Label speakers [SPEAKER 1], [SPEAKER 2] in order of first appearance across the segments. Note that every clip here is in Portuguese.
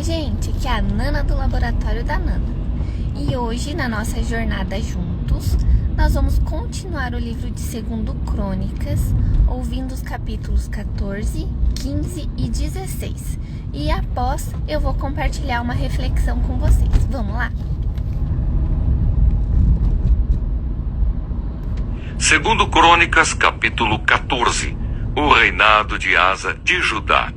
[SPEAKER 1] gente, aqui é a Nana do Laboratório da Nana. E hoje, na nossa jornada juntos, nós vamos continuar o livro de 2 Crônicas, ouvindo os capítulos 14, 15 e 16. E após, eu vou compartilhar uma reflexão com vocês. Vamos lá?
[SPEAKER 2] 2 Crônicas, capítulo 14. O reinado de Asa de Judá.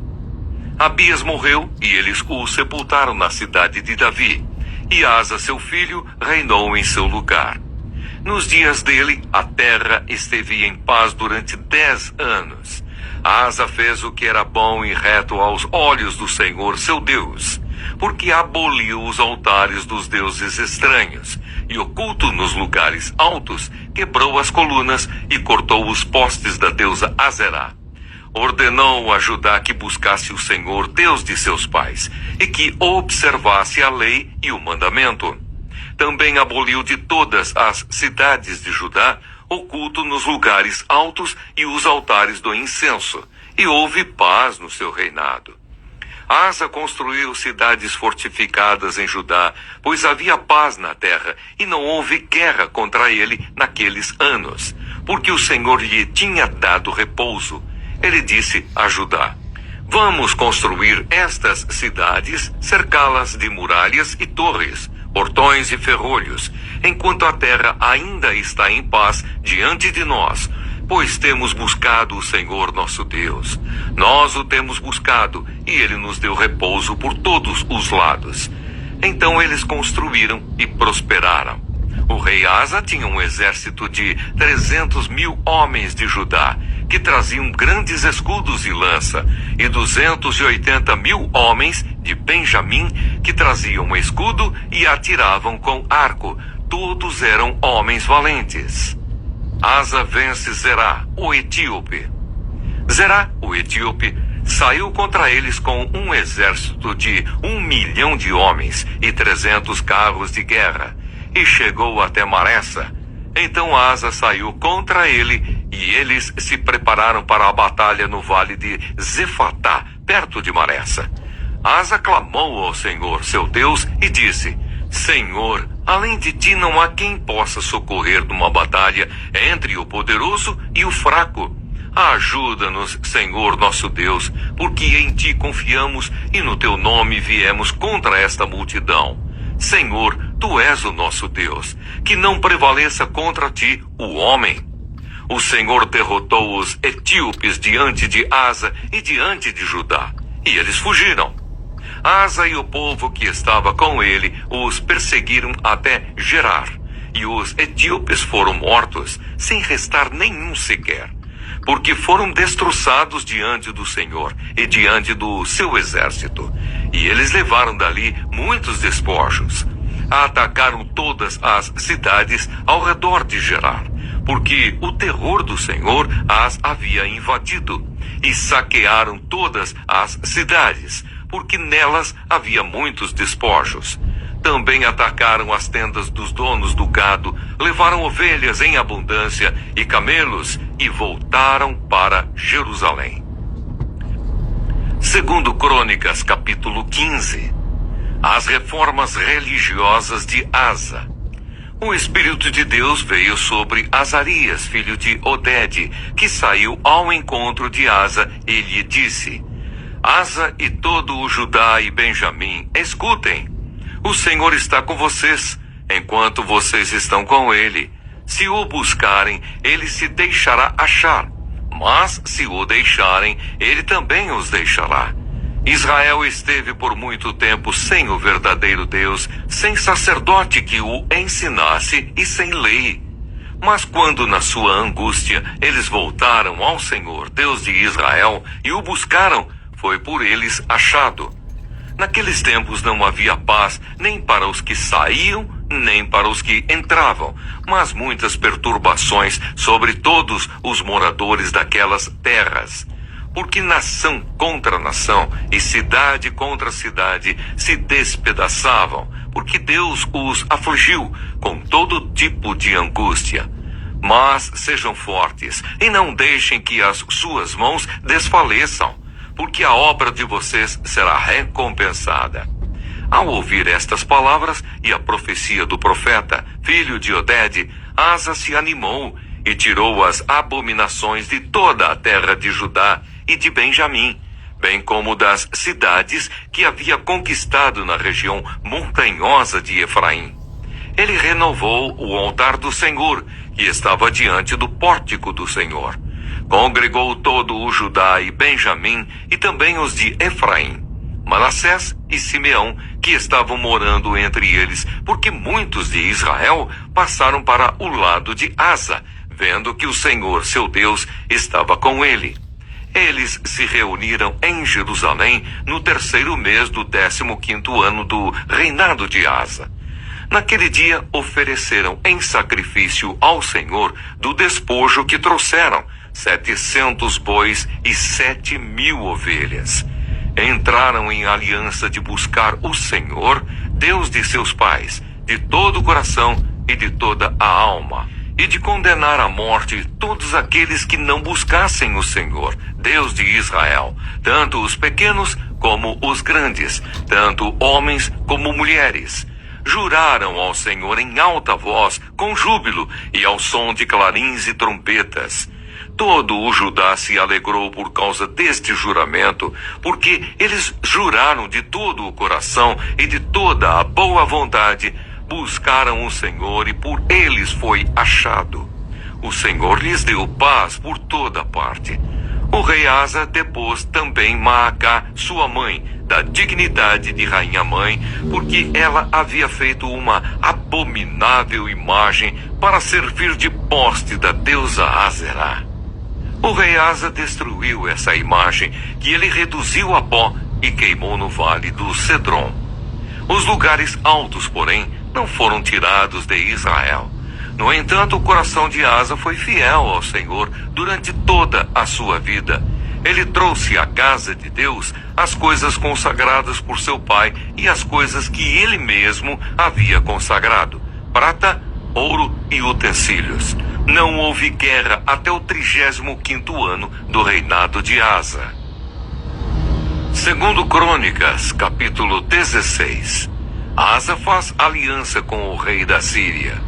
[SPEAKER 2] Abias morreu e eles o sepultaram na cidade de Davi. E Asa, seu filho, reinou em seu lugar. Nos dias dele, a terra esteve em paz durante 10 anos. Asa fez o que era bom e reto aos olhos do Senhor, seu Deus, porque aboliu os altares dos deuses estranhos, e o culto nos lugares altos, quebrou as colunas e cortou os postes da deusa Aserá. Ordenou a Judá que buscasse o Senhor, Deus de seus pais, e que observasse a lei e o mandamento. Também aboliu de todas as cidades de Judá o culto nos lugares altos e os altares do incenso, e houve paz no seu reinado. Asa construiu cidades fortificadas em Judá, pois havia paz na terra, e não houve guerra contra ele naqueles anos, porque o Senhor lhe tinha dado repouso. Ele disse a Judá: vamos construir estas cidades, cercá-las de muralhas e torres, portões e ferrolhos, enquanto a terra ainda está em paz diante de nós, pois temos buscado o Senhor nosso Deus. Nós o temos buscado, e ele nos deu repouso por todos os lados. Então eles construíram e prosperaram. O rei Asa tinha um exército de 300.000 homens de Judá, que traziam grandes escudos e lança, e 280.000 homens de Benjamim, que traziam escudo e atiravam com arco. Todos eram homens valentes. Asa vence Zerá, o etíope. Zerá, o etíope, saiu contra eles com um exército de 1 milhão de homens e 300 carros de guerra, e chegou até Maressa. Então Asa saiu contra ele, e eles se prepararam para a batalha no vale de Zefatá, perto de Maressa. Asa clamou ao Senhor, seu Deus, e disse: Senhor, além de ti não há quem possa socorrer numa batalha entre o poderoso e o fraco. Ajuda-nos, Senhor nosso Deus, porque em ti confiamos e no teu nome viemos contra esta multidão. Senhor, tu és o nosso Deus, que não prevaleça contra ti o homem. O Senhor derrotou os etíopes diante de Asa e diante de Judá, e eles fugiram. Asa e o povo que estava com ele os perseguiram até Gerar, e os etíopes foram mortos, sem restar nenhum sequer, porque foram destroçados diante do Senhor e diante do seu exército, e eles levaram dali muitos despojos. Atacaram todas as cidades ao redor de Gerar, porque o terror do Senhor as havia invadido, e saquearam todas as cidades, porque nelas havia muitos despojos. Também atacaram as tendas dos donos do gado, levaram ovelhas em abundância e camelos, e voltaram para Jerusalém. 2 Crônicas, capítulo 15. As reformas religiosas de Asa. O Espírito de Deus veio sobre Azarias, filho de Oded, que saiu ao encontro de Asa e lhe disse: Asa e todo o Judá e Benjamim, escutem. O Senhor está com vocês, enquanto vocês estão com ele. Se o buscarem, ele se deixará achar. Mas se o deixarem, ele também os deixará. Israel esteve por muito tempo sem o verdadeiro Deus, sem sacerdote que o ensinasse e sem lei. Mas quando na sua angústia eles voltaram ao Senhor, Deus de Israel, e o buscaram, foi por eles achado. Naqueles tempos não havia paz nem para os que saíam, nem para os que entravam, mas muitas perturbações sobre todos os moradores daquelas terras. Porque nação contra nação e cidade contra cidade se despedaçavam, porque Deus os afligiu com todo tipo de angústia. Mas sejam fortes e não deixem que as suas mãos desfaleçam, porque a obra de vocês será recompensada. Ao ouvir estas palavras e a profecia do profeta, filho de Odede, Asa se animou e tirou as abominações de toda a terra de Judá e de Benjamim, bem como das cidades que havia conquistado na região montanhosa de Efraim. Ele renovou o altar do Senhor, que estava diante do pórtico do Senhor. Congregou todo o Judá e Benjamim e também os de Efraim, Manassés e Simeão, que estavam morando entre eles, porque muitos de Israel passaram para o lado de Asa, vendo que o Senhor, seu Deus, estava com ele. Eles se reuniram em Jerusalém no 3º mês do 15º ano do reinado de Asa. Naquele dia ofereceram em sacrifício ao Senhor do despojo que trouxeram, 700 bois e 7.000 ovelhas. Entraram em aliança de buscar o Senhor, Deus de seus pais, de todo o coração e de toda a alma, e de condenar à morte todos aqueles que não buscassem o Senhor, Deus de Israel, tanto os pequenos como os grandes, tanto homens como mulheres. Juraram ao Senhor em alta voz, com júbilo e ao som de clarins e trombetas. Todo o Judá se alegrou por causa deste juramento, porque eles juraram de todo o coração e de toda a boa vontade, buscaram o Senhor e por eles foi achado. O Senhor lhes deu paz por toda parte. O rei Asa depôs também Maacá, sua mãe, da dignidade de rainha-mãe, porque ela havia feito uma abominável imagem para servir de poste da deusa Aserá. O rei Asa destruiu essa imagem, que ele reduziu a pó e queimou no vale do Cedron. Os lugares altos, porém, não foram tirados de Israel. No entanto, o coração de Asa foi fiel ao Senhor durante toda a sua vida. Ele trouxe à casa de Deus as coisas consagradas por seu pai e as coisas que ele mesmo havia consagrado: prata, ouro e utensílios. Não houve guerra até o 35º ano do reinado de Asa. Segundo Crônicas, capítulo 16. Asa faz aliança com o rei da Síria.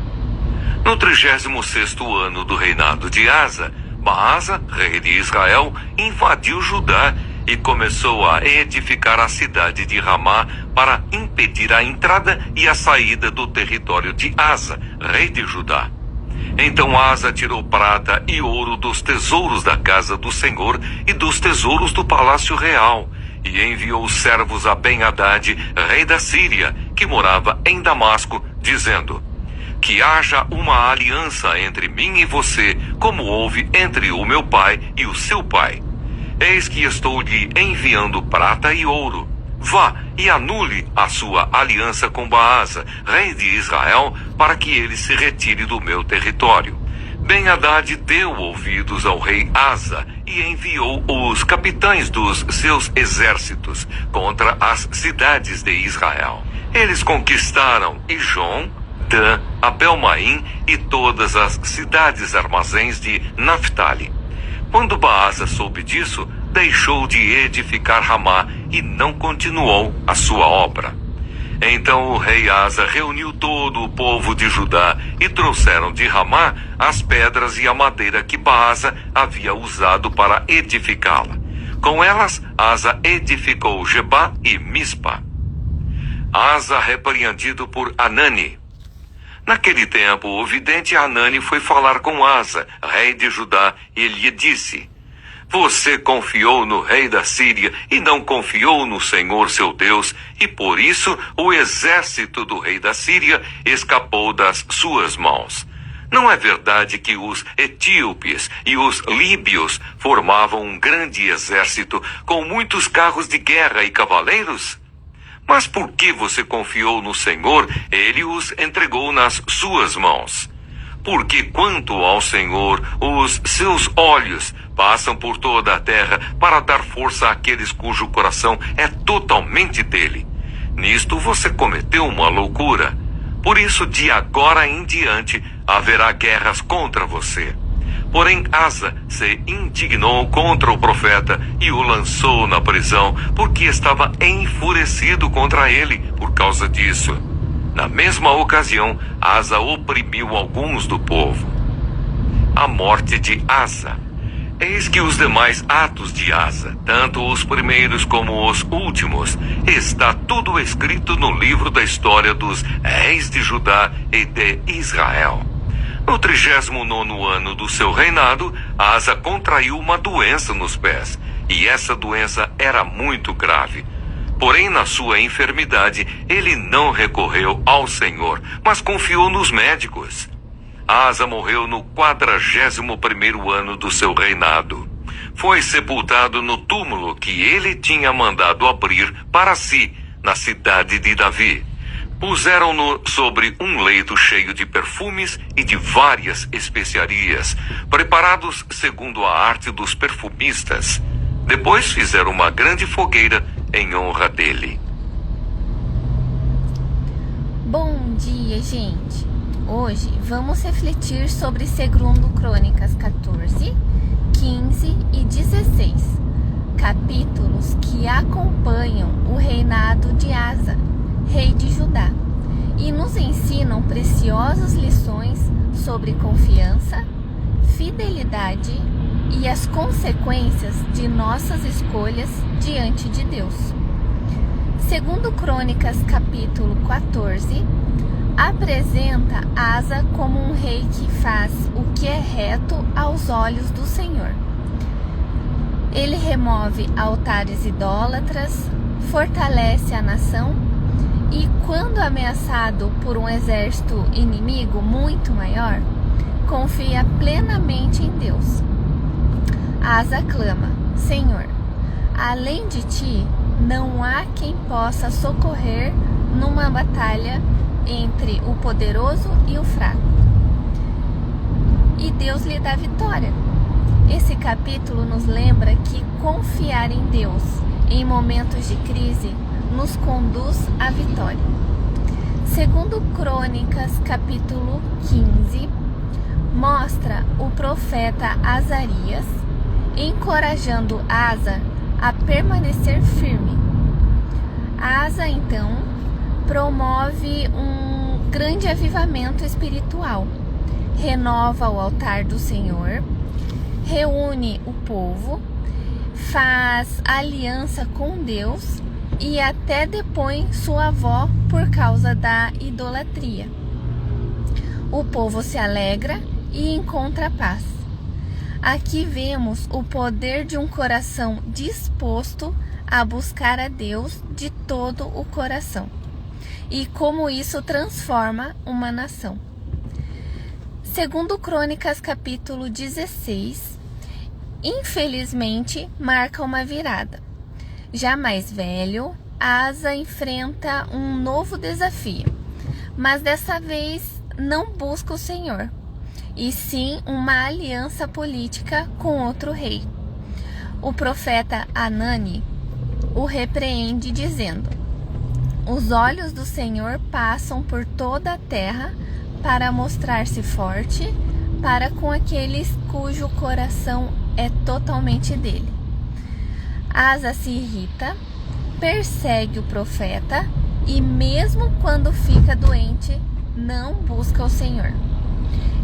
[SPEAKER 2] No 36º ano do reinado de Asa, Baasa, rei de Israel, invadiu Judá e começou a edificar a cidade de Ramá para impedir a entrada e a saída do território de Asa, rei de Judá. Então Asa tirou prata e ouro dos tesouros da casa do Senhor e dos tesouros do palácio real, e enviou servos a Ben-Hadad, rei da Síria, que morava em Damasco, dizendo: que haja uma aliança entre mim e você, como houve entre o meu pai e o seu pai. Eis que estou lhe enviando prata e ouro. Vá e anule a sua aliança com Baasa, rei de Israel, para que ele se retire do meu território. Ben-Hadad deu ouvidos ao rei Asa e enviou os capitães dos seus exércitos contra as cidades de Israel. Eles conquistaram Ijon, Dan, Abel-Maim e todas as cidades armazéns de Naphtali. Quando Baasa soube disso, deixou de edificar Ramá e não continuou a sua obra. Então o rei Asa reuniu todo o povo de Judá e trouxeram de Ramá as pedras e a madeira que Baasa havia usado para edificá-la. Com elas, Asa edificou Gebá e Mispa. Asa repreendido por Anani. Naquele tempo, o vidente Anani foi falar com Asa, rei de Judá, e lhe disse: você confiou no rei da Síria e não confiou no Senhor seu Deus, e por isso o exército do rei da Síria escapou das suas mãos. Não é verdade que os etíopes e os líbios formavam um grande exército com muitos carros de guerra e cavaleiros? Mas por que você confiou no Senhor, ele os entregou nas suas mãos. Porque quanto ao Senhor, os seus olhos passam por toda a terra para dar força àqueles cujo coração é totalmente dele. Nisto você cometeu uma loucura. Por isso, de agora em diante, haverá guerras contra você. Porém, Asa se indignou contra o profeta e o lançou na prisão, porque estava enfurecido contra ele por causa disso. Na mesma ocasião, Asa oprimiu alguns do povo. A morte de Asa. Eis que os demais atos de Asa, tanto os primeiros como os últimos, está tudo escrito no livro da história dos reis de Judá e de Israel. No 39º ano do seu reinado, Asa contraiu uma doença nos pés, e essa doença era muito grave. Porém, na sua enfermidade, ele não recorreu ao Senhor, mas confiou nos médicos. Asa morreu no 41º ano do seu reinado. Foi sepultado no túmulo que ele tinha mandado abrir para si, na cidade de Davi. Puseram-no sobre um leito cheio de perfumes e de várias especiarias, preparados segundo a arte dos perfumistas. Depois fizeram uma grande fogueira em honra dele.
[SPEAKER 1] Bom dia, gente! Hoje vamos refletir sobre 2 Crônicas 14, 15 e 16, capítulos que acompanham o reinado de Asa, rei de Judá, e nos ensinam preciosas lições sobre confiança, fidelidade e as consequências de nossas escolhas diante de Deus. 2 Crônicas capítulo 14 apresenta Asa como um rei que faz o que é reto aos olhos do Senhor. Ele remove altares idólatras, fortalece a nação e, quando ameaçado por um exército inimigo muito maior, confia plenamente em Deus. Asa clama: Senhor, além de ti, não há quem possa socorrer numa batalha entre o poderoso e o fraco. E Deus lhe dá vitória. Esse capítulo nos lembra que confiar em Deus em momentos de crise nos conduz à vitória. 2 Crônicas capítulo 15 mostra o profeta Azarias encorajando Asa a permanecer firme. Asa, então, promove um grande avivamento espiritual, renova o altar do Senhor, reúne o povo, faz aliança com Deus e até depõe sua avó por causa da idolatria. O povo se alegra e encontra paz. Aqui vemos o poder de um coração disposto a buscar a Deus de todo o coração e como isso transforma uma nação. 2 Crônicas capítulo 16, infelizmente, marca uma virada. Já mais velho, Asa enfrenta um novo desafio, mas dessa vez não busca o Senhor, e sim uma aliança política com outro rei. O profeta Anani o repreende dizendo: os olhos do Senhor passam por toda a terra para mostrar-se forte para com aqueles cujo coração é totalmente dele. Asa se irrita, persegue o profeta e mesmo quando fica doente, não busca o Senhor.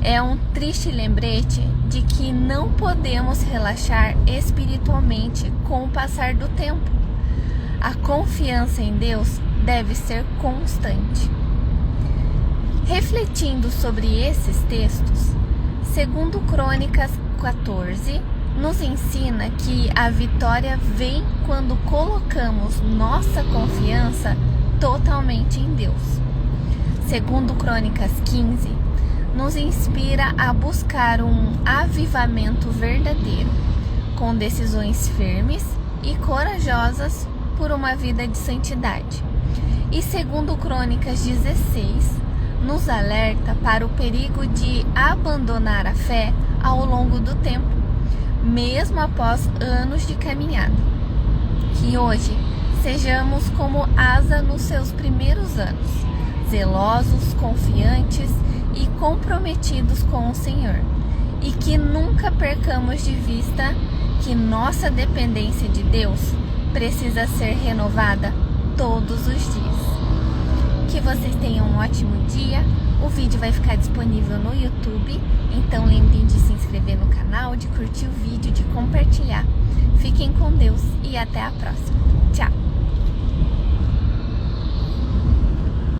[SPEAKER 1] É um triste lembrete de que não podemos relaxar espiritualmente com o passar do tempo. A confiança em Deus deve ser constante. Refletindo sobre esses textos, 2 Crônicas 14 nos ensina que a vitória vem quando colocamos nossa confiança totalmente em Deus. 2 Crônicas 15 nos inspira a buscar um avivamento verdadeiro, com decisões firmes e corajosas por uma vida de santidade. E 2 Crônicas 16 nos alerta para o perigo de abandonar a fé ao longo do tempo, mesmo após anos de caminhada. Que hoje sejamos como Asa nos seus primeiros anos, zelosos, confiantes e comprometidos com o Senhor, e que nunca percamos de vista que nossa dependência de Deus precisa ser renovada todos os dias. Que vocês tenham um ótimo dia. O vídeo vai ficar disponível no YouTube, então lembrem de se inscrever no canal, de curtir o vídeo, de compartilhar. Fiquem com Deus e até a próxima. Tchau!